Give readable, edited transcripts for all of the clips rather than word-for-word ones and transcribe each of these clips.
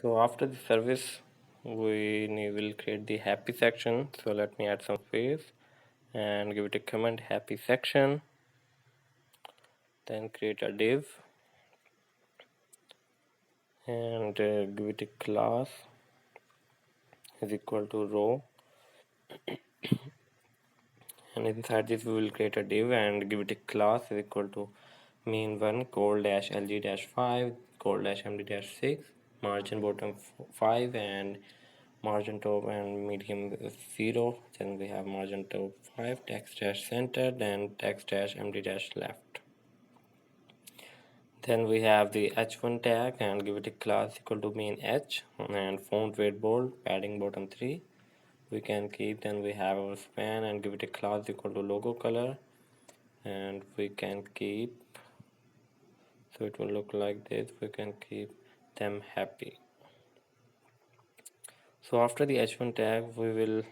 So after the service, we will create the happy section. So let me add some space and give it a comment happy section, then create a div and give it a class is equal to row, and inside this we will create a div and give it a class is equal to mean1 col dash lg dash 5 col dash md dash 6 margin bottom 5 and margin top and medium is 0. Then we have margin top 5 text dash center, then text dash md dash left. Then we have the h1 tag and give it a class equal to main h and font weight bold padding bottom 3 we can keep. Then we have our span and give it a class equal to logo color and we can keep, so it will look like this, we can keep them happy. So after the h1 tag we will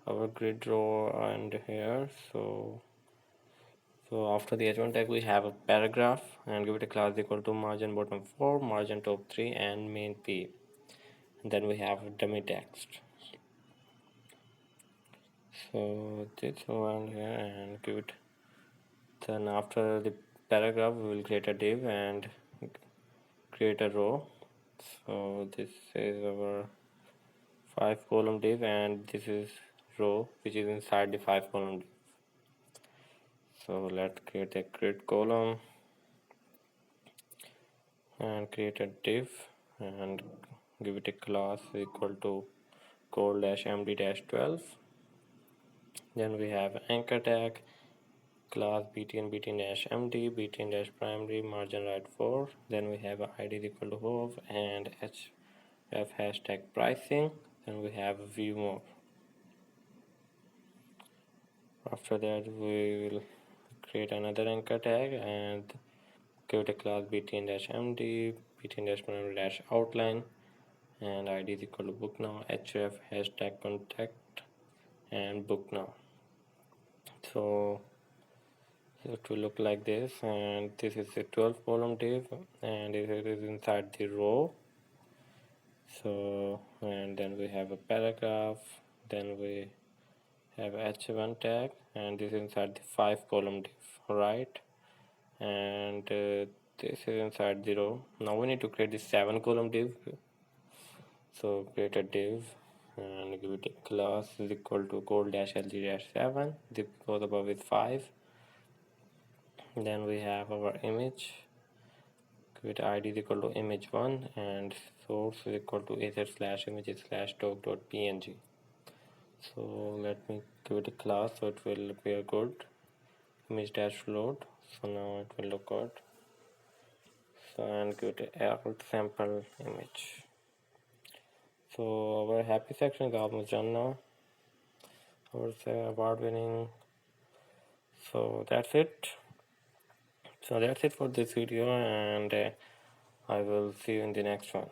our grid row and here. So after the h1 tag we have a paragraph and give it a class equal to margin bottom 4 margin top 3 and main p, and then we have dummy text. So this one here and give it, then after the paragraph we will create a div and create a row. So this is our 5 column div and this is row which is inside the 5 column div. So let's create a grid column and create a div and give it a class equal to col dash md dash 12. Then we have anchor tag class btn btn dash md btn dash primary margin right 4. Then we have id is equal to hov and href hashtag pricing. Then we have view more. After that we will create another anchor tag and give it a class btn dash md btn dash primary dash outline and id is equal to book now href hashtag contact and book now. So it will look like this, and this is a 12 column div and it is inside the row. So and then we have a paragraph, then we have h1 tag and this is inside the 5 column div, right? And this is inside the row. Now we need to create the 7 column div. So create a div and give it a class is equal to col dash lg dash 7, this goes above with 5. Then we have our image, give it id is equal to image1 and source is equal to az/images slash doc.png. So let me give it a class so it will appear good, image dash float. So now it will look good. So and give it a alt sample image. So our happy section is almost done now. Our award winning. So that's it. So that's it for this video, and I will see you in the next one.